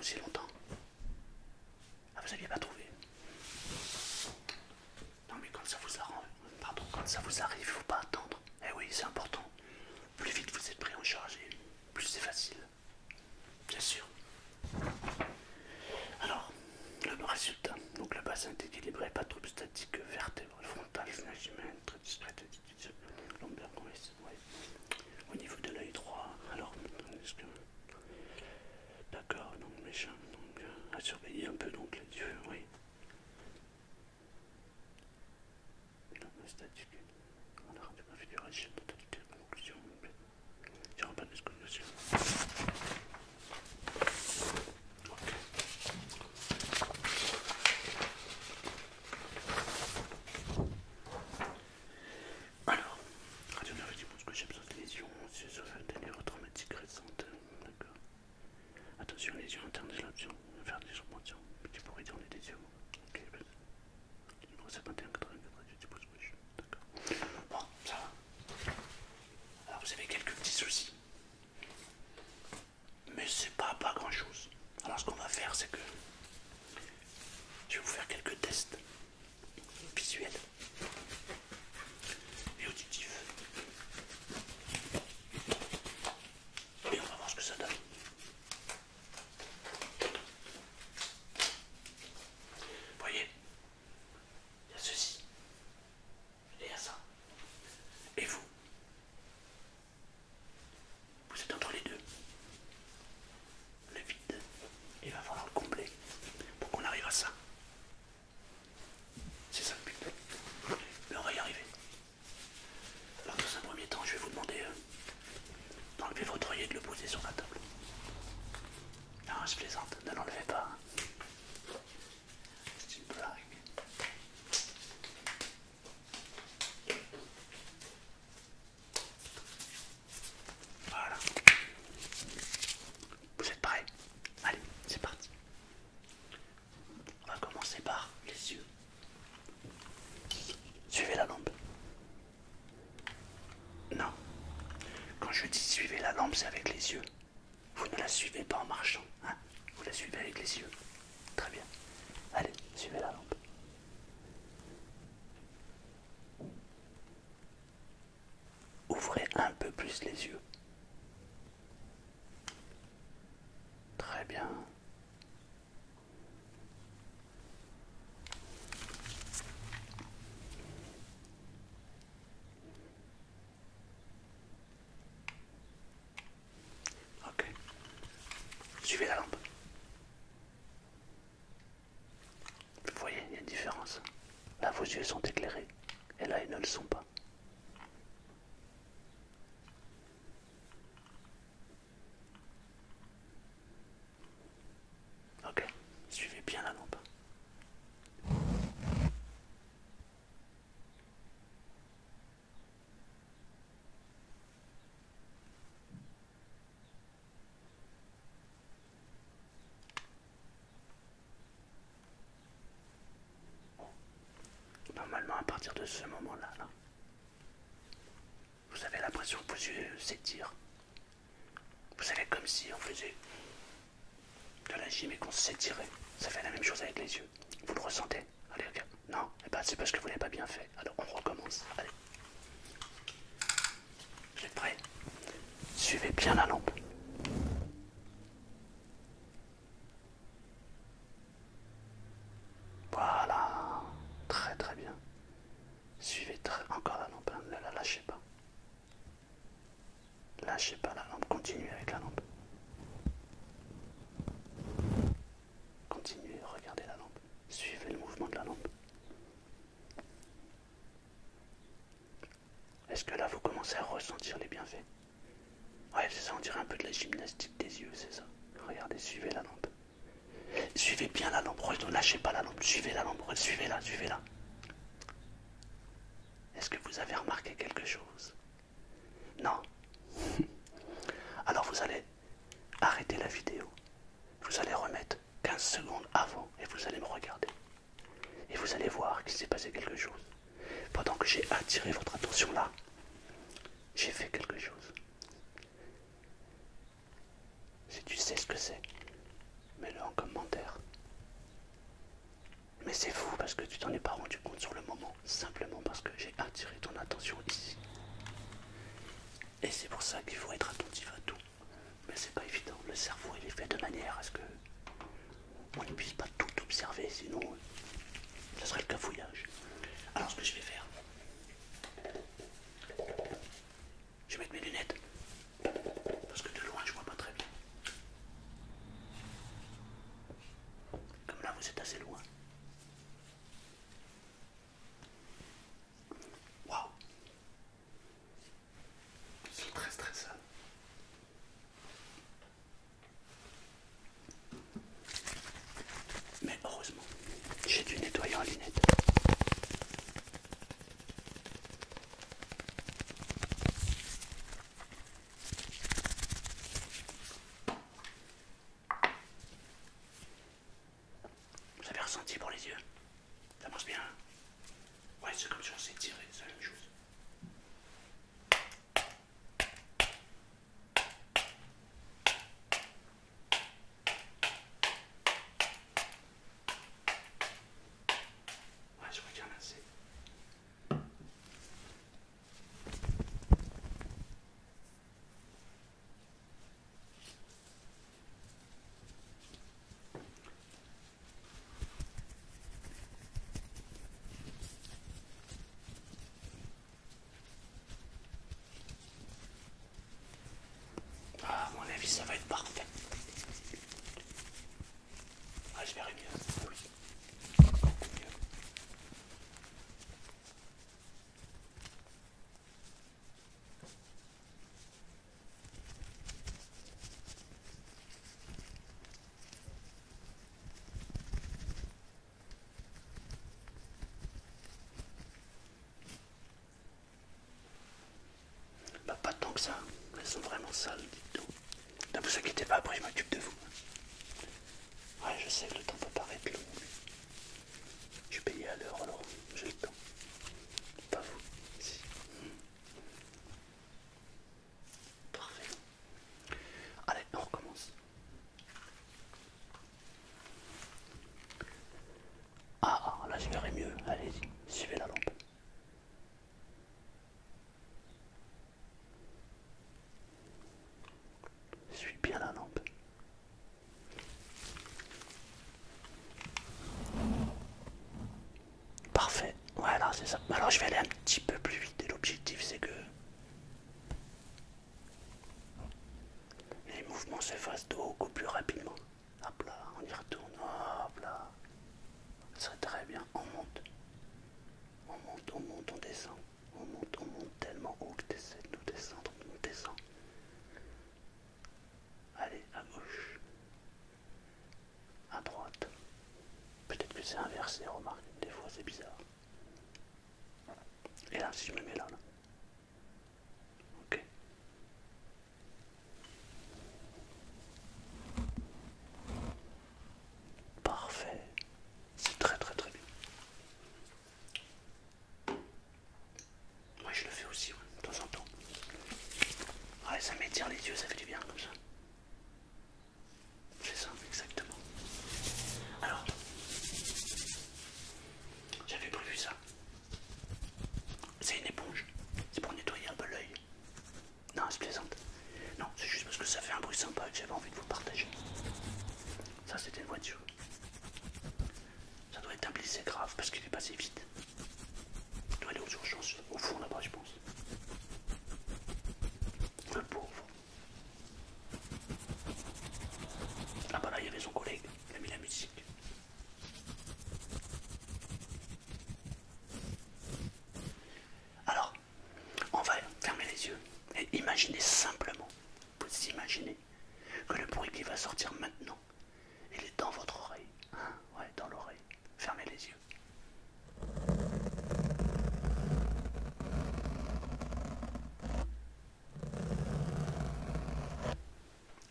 aussi longtemps. Ah, vous n'aviez pas trouvé? Non, mais quand ça vous arrange, pardon, quand ça vous arrive, il ne faut pas attendre. Eh oui, c'est important. Plus vite vous êtes pris en charge, plus c'est facile. Bien sûr. Alors, le résultat. Donc le bassin est équilibré, pas de troubles statiques, vertèbres frontales, nagimène, très discrète, lombaire, ouais. Au niveau de l'œil droit, alors, est-ce que... D'accord, donc méchant, donc à surveiller un peu donc les yeux, oui. Statique, on a rendu configuration, totalité de conclusion, il n'y aura pas de scoliose. Alors, radiographie du pouce gauche, absence de lésion, neurotraumatique récente, d'accord. Attention, lésion interne de l'option, faire des surmentions, petit pour réduire les lésions. Ok, numéro 51, 84, pouce gauche, d'accord. Bon, ça va. Alors, vous avez quelques petits soucis, mais c'est pas grand chose. Alors, ce qu'on va faire, c'est que je vais vous faire quelques tests visuels et auditifs. Et on va voir ce que ça donne. Vous voyez, il y a ceci et il y a ça. Et vous êtes entre les deux. Le vide, il va falloir le combler pour qu'on arrive à ça. C'est ça le but. Mais on va y arriver. Alors dans un premier temps, je vais vous demander d'enlever votre œil et de le poser sur la table. Non, je plaisante, ne l'enlevez pas. C'est une blague. Voilà. Vous êtes prêts? Allez, c'est parti. On va commencer par les yeux. Suivez la lampe. Non. Quand je dis suivez la lampe, c'est avec les yeux. Vous ne la suivez pas en marchant, hein? Vous la suivez avec les yeux. Très bien. Allez, suivez la lampe. Ouvrez un peu plus les yeux. Très bien. Ok. Suivez la lampe. Vous voyez, il y a une différence. Là, vos yeux sont éclairés. Et là, ils ne le sont pas. Ok. Suivez bien la lampe. Normalement, à partir de ce moment-là, là, vous avez l'impression que vos yeux s'étirent. Vous savez, comme si on faisait de la gym et qu'on s'étirait. Ça fait la même chose avec les yeux. Vous le ressentez? Allez, regarde. Non, eh ben, c'est parce que vous l'avez pas bien fait. Alors, on recommence. Allez. Vous êtes prêts? Suivez bien la lampe. Voilà. Très très bien. Suivez encore la lampe. Ne la lâchez pas. Lâchez pas la lampe. Continuez avec la lampe. Continuez, regardez la lampe. Suivez le mouvement de la lampe. Est-ce que là vous commencez à ressentir les bienfaits? Ouais, c'est ça, on dirait un peu de la gymnastique des yeux, c'est ça. Regardez, suivez la lampe. Suivez bien la lampe, ne lâchez pas la lampe, suivez la lampe, suivez-la, suivez-la. Est-ce que vous avez remarqué quelque chose? Non. Alors vous allez arrêter la vidéo. Vous allez remettre 15 secondes avant et vous allez me regarder. Et vous allez voir qu'il s'est passé quelque chose. Pendant que j'ai attiré votre attention là, j'ai fait quelque chose. Si tu sais ce que c'est, Mets-le en commentaire. Mais c'est fou parce que tu t'en es pas rendu compte sur le moment, simplement parce que j'ai attiré ton attention ici. Et c'est pour ça qu'il faut être attentif à tout. Mais c'est pas évident, le cerveau il est fait de manière à ce que on ne puisse pas tout observer, sinon ce serait le cafouillage. Alors ce que je vais faire, je vais mettre mes lunettes, parce que de loin je vois pas très bien. Comme là vous êtes assez loin. Waouh, ils sont très très sales. Mais heureusement, j'ai du nettoyant à lunettes. Vous avez ressenti pour les yeux? Ça marche bien? Ouais, c'est comme si on s'est tiré, c'est la même chose. Ouais, je crois qu'il y en a assez. Ah, à mon avis, ça va être parfait. Ah, je verrai mieux. Ah oui. Beaucoup mieux. Bah, pas tant que ça. Elles sont vraiment sales, dites donc. Ne vous inquiétez pas, après je m'occupe de vous. Ouais, je sais que le temps peut paraître long, mais je suis payé à l'heure, alors j'ai le temps. Pas vous. Si. Parfait. Allez, on recommence. Ah, là je verrai mieux. Allez-y, suivez la lampe. Suis bien la lampe. Parfait. Voilà, c'est ça. Alors je vais aller un petit peu plus vite. Et l'objectif c'est que les mouvements se fassent beaucoup plus rapidement. Hop là, on y retourne. Hop là. Ça serait très bien. On monte. On monte, on monte, on descend. On monte tellement haut que tu essaies de nous descendre. On descend. Allez, à gauche. À droite. Peut-être que c'est inversé, remarque. Des fois c'est bizarre. Et là, si je me mets là. Ok. Parfait. C'est très très très bien. Moi je le fais aussi, ouais, de temps en temps. Ouais, ça m'étire les yeux, ça fait du bien comme ça. C'est ça, exactement. Alors, j'avais prévu ça. C'est une éponge. C'est pour nettoyer un peu l'œil. Non, je plaisante. Non, c'est juste parce que ça fait un bruit sympa et que j'avais envie de vous partager. Ça, c'était une voiture. Ça doit être un blessé grave parce qu'il est passé vite. Il doit aller aux urgences, au fond là-bas, je pense. Le pauvre. Ah bah là, il y avait son collègue. Il a mis la musique. Alors, on va fermer les yeux et imaginer simplement, vous imaginez que le bruit qui va sortir maintenant, il est dans votre oreille. Hein, ouais, dans l'oreille. Fermez les yeux.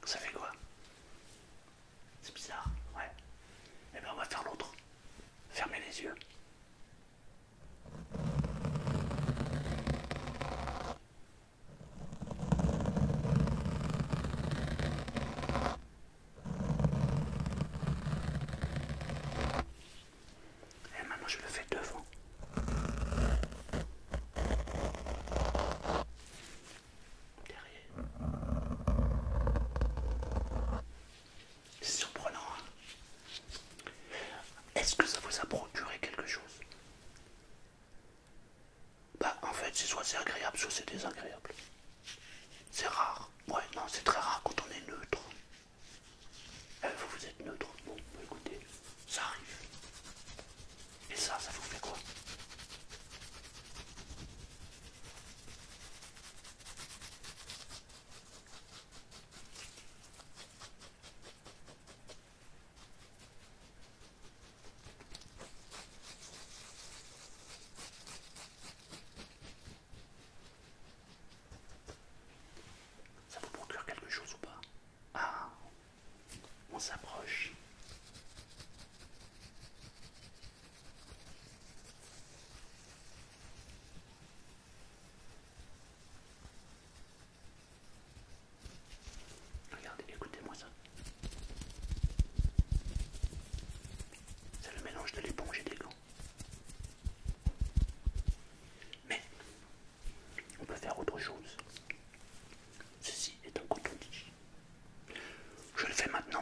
Ça fait quoi? C'est bizarre, ouais. Eh bien, on va faire l'autre. Fermez les yeux.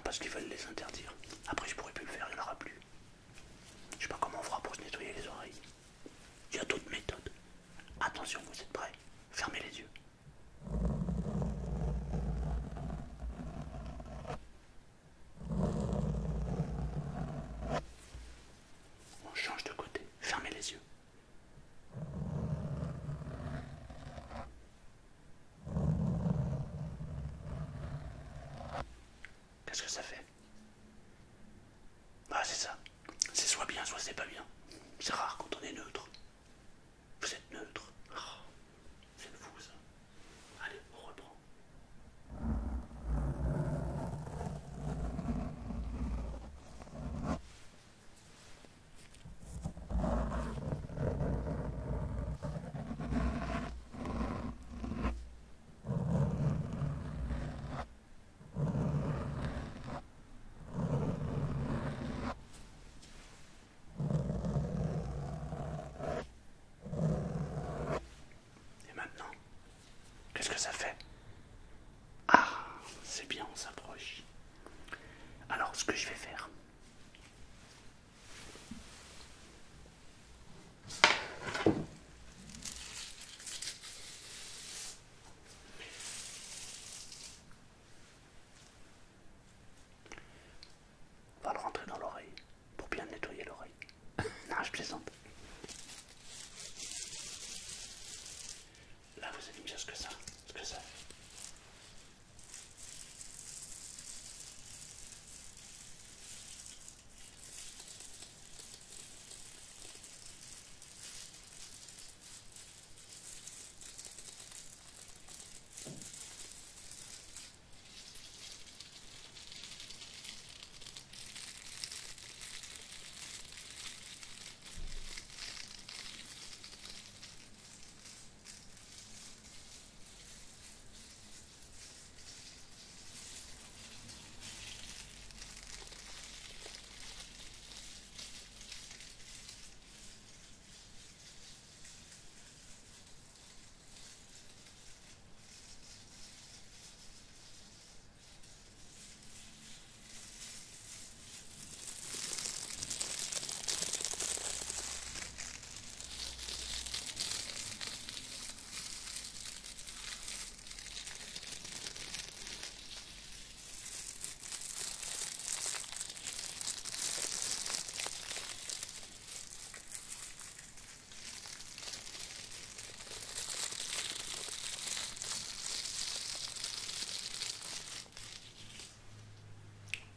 parce qu'ils veulent les interdire. Après, je pourrai plus le faire, il n'y en aura plus. Je sais pas comment on fera pour se nettoyer les oreilles. Il y a d'autres méthodes. Attention, vous êtes prêts? Fermez les yeux. On change de côté. Fermez les yeux. Qu'est-ce que ça fait? Bah c'est ça. C'est soit bien, soit c'est pas bien. C'est rare quand on est neutre. Vous êtes neutre. Oh, c'est fou ça. Allez, on reprend. Et maintenant, qu'est-ce que ça fait? Ah, c'est bien, on s'approche. Alors, ce que je vais faire, on va le rentrer dans l'oreille pour bien nettoyer l'oreille. Non, je plaisante. Là, vous allez me dire ce que ça fait.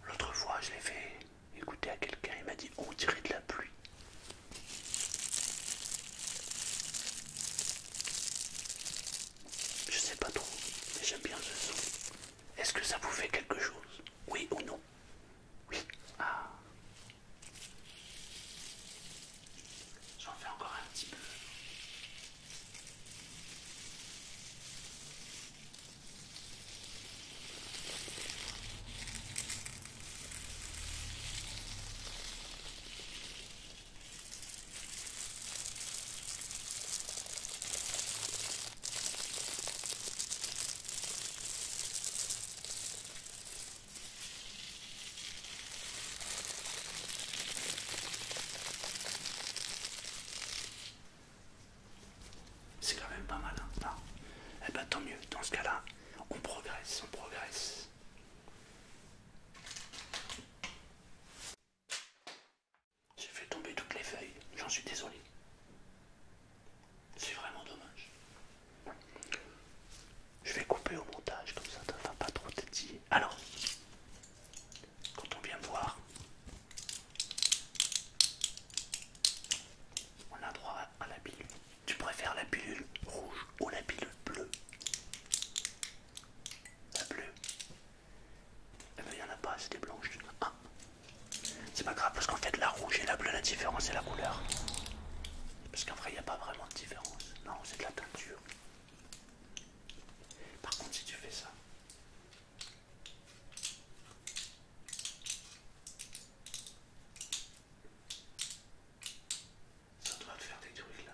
L'autre fois, je l'ai fait écouter à quelqu'un, il m'a dit on dirait de la pluie. Je sais pas trop, mais j'aime bien ce son. Est-ce que ça vous fait quelque chose? Oui ou non? Oui. Ah, j'en fais encore un petit peu. C'est quand même pas mal, hein? Non. Eh ben tant mieux, dans ce cas-là, on progresse, on progresse. J'ai fait tomber toutes les feuilles, j'en suis désolé. C'est vraiment dommage. Je vais couper au montage, comme ça va pas trop tétiller. Alors, quand on vient me voir, on a droit à la pilule. Tu préfères la pilule rouge ou la pilule bleue? La bleue? Eh ben, il n'y en a pas, c'est des blanches. Ah. C'est pas grave, parce qu'en fait, la rouge et la bleue, la différence, c'est la couleur. Parce qu'en vrai, il n'y a pas vraiment de différence. Non, c'est de la teinture. Par contre, si tu fais ça, ça doit te faire des trucs là.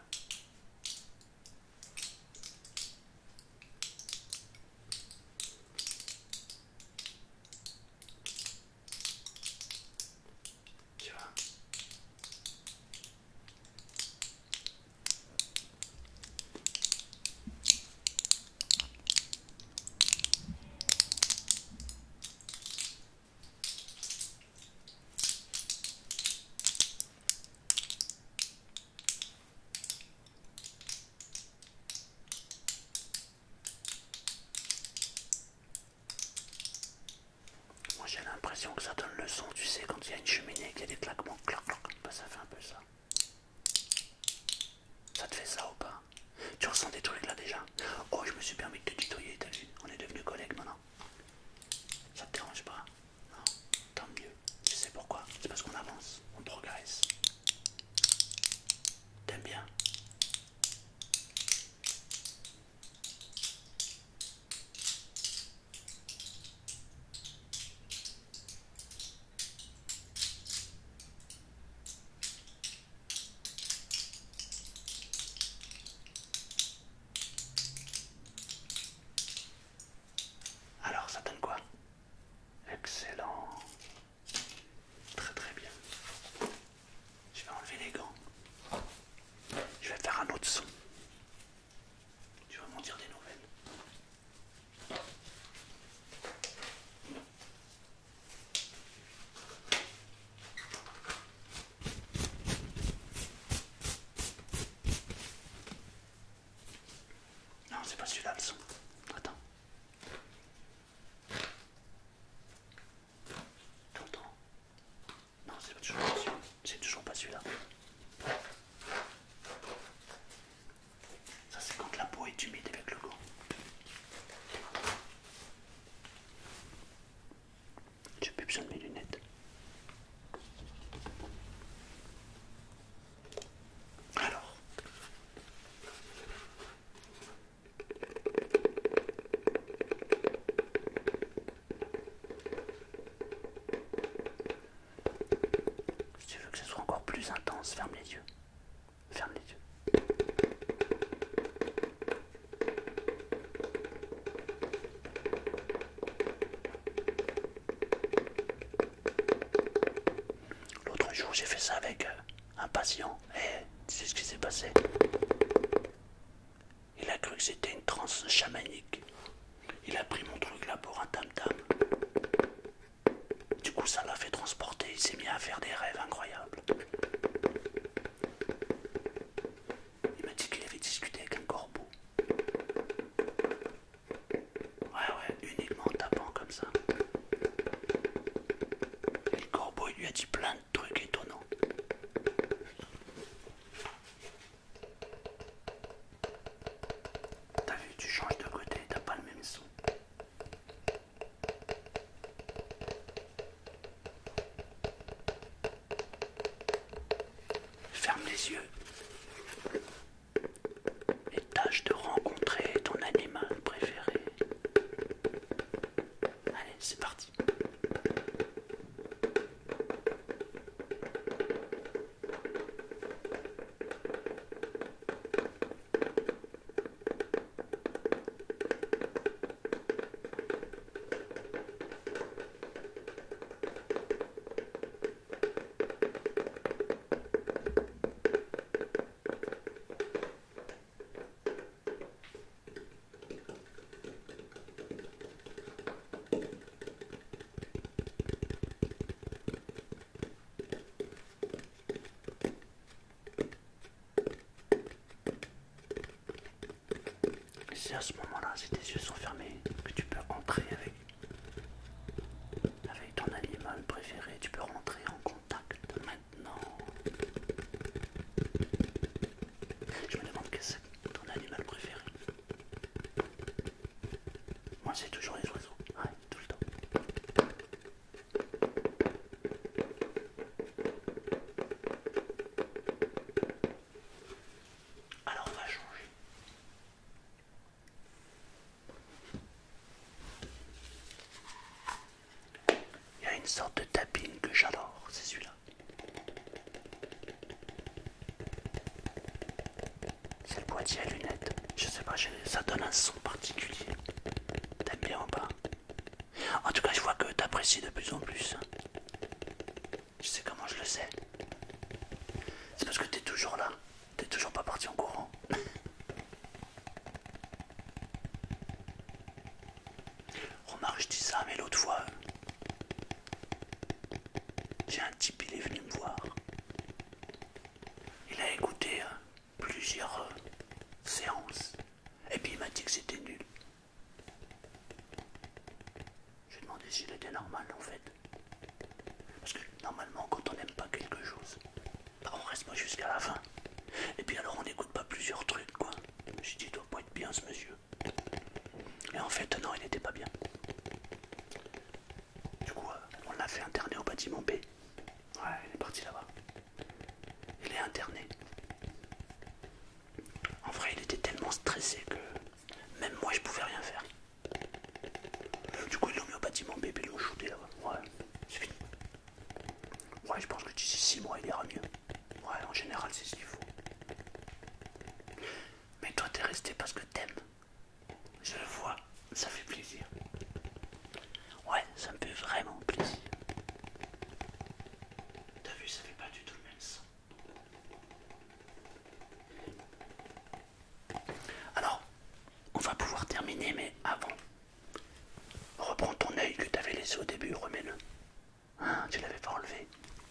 l'impression que ça donne le son, tu sais, quand il y a une cheminée, qu'il y a des claquements, clac, clac, bah ça fait un peu ça. Ça te fait ça ou pas? Tu ressens des trucs là déjà? Oh, je me suis permis de te tutoyer, t'as vu? On est devenus collègues maintenant. Ça te dérange pas? Non, tant mieux. Tu sais pourquoi? C'est parce qu'on avance, on progresse. T'aimes bien? Alors, ça donne quoi? Excellent. Très très bien. Je vais enlever les gants. Je vais faire un autre son. Tu vas m'en dire des nouvelles. Non, c'est pas celui-là le son. Attends. T'entends? Non, c'est toujours pas celui-là. C'est toujours pas celui-là. Ça, c'est quand la peau est humide avec le gant. J'ai plus besoin de mes lunettes. Alors. Si tu veux que ce soit encore plus intense, ferme les yeux. Ferme les yeux. L'autre jour, j'ai fait ça avec un patient. Et tu sais ce qui s'est passé? Il a cru que c'était une transe chamanique. Il a pris mon truc là pour un tam-tam. Du coup, ça l'a fait transporter. Il s'est mis à faire des rêves incroyables. Il m'a dit qu'il avait discuté avec un corbeau. Ouais, uniquement en tapant comme ça. Et le corbeau, il lui a dit plein de trucs étonnants. T'as vu, tu changes de côté, t'as pas le même son. Ferme les yeux et tâche de rencontrer ton animal préféré. Allez, c'est parti. C'est à ce moment-là, si tes yeux sont fermés, que tu peux entrer avec ton animal préféré. Tu peux rentrer en contact maintenant. Je me demande quel c'est ton animal préféré. Moi, c'est toujours les oiseaux. Ouais, tout le temps. Alors, on va changer. Il y a une sorte de tapping que j'adore, c'est celui-là. C'est le boîtier à lunettes. Je sais pas, ça donne un son particulier. T'aimes bien ou pas? En tout cas, je vois que t'apprécies de plus en plus. Tu sais comment je le sais? C'est parce que t'es toujours là. T'es toujours pas parti en courant. Remarque, je dis ça, mais l'autre fois, j'ai un type, il est venu me voir. Il a écouté plusieurs séances. Et puis il m'a dit que c'était nul. J'ai demandé s'il était normal en fait. Normalement, quand on n'aime pas quelque chose, bah, on reste pas jusqu'à la fin. Et puis alors on n'écoute pas plusieurs trucs, quoi. Je me suis dit, il doit pas être bien ce monsieur. Et en fait, non, il n'était pas bien. Du coup, on l'a fait interner au bâtiment B. Ouais, il est parti là-bas. Il est interné. En vrai, il était tellement stressé que même moi, je pouvais rien faire. Du coup, ils l'ont mis au bâtiment B et ils l'ont shooté là-bas. Ouais, c'est fini. Ouais, je pense que d'ici 6 mois, il ira mieux. Ouais, en général, c'est ce qu'il faut. Mais toi, t'es resté parce que t'aimes. Je le vois, ça fait plaisir. Ouais, ça me fait vraiment plaisir. T'as vu, ça fait pas du tout le même son. Alors, on va pouvoir terminer, mais avant, reprends ton œil que t'avais laissé au début, remets-le. Hein, tu l'avais pas enlevé.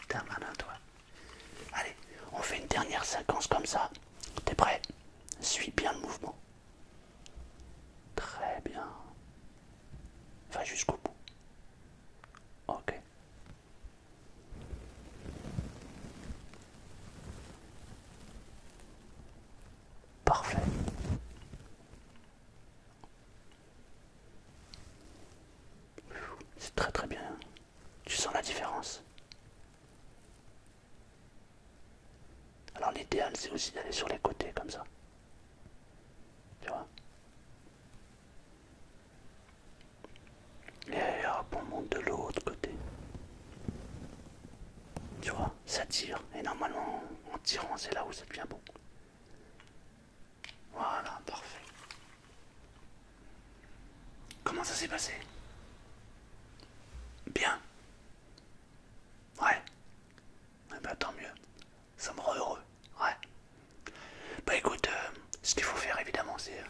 T'es un malin, toi. Allez, on fait une dernière séquence comme ça. T'es prêt? Suis bien le mouvement. Très bien. Va jusqu'au bout. Ok. Parfait. C'est très très bien. Tu sens la différence? Alors l'idéal c'est aussi d'aller sur les côtés comme ça. Tu vois? Et hop, on monte de l'autre côté. Tu vois? Ça tire. Et normalement, en tirant, c'est là où ça devient bon. Voilà, parfait. Comment ça s'est passé? Bien. Ouais. Eh ben tant mieux. Ça me rend heureux. Ouais. Bah écoute, ce qu'il faut faire évidemment, c'est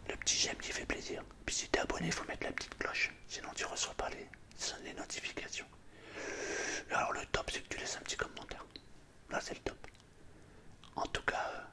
le petit j'aime qui fait plaisir. Puis si t'es abonné, il faut mettre la petite cloche. Sinon tu reçois pas les notifications. Et alors le top, c'est que tu laisses un petit commentaire. Là, c'est le top. En tout cas,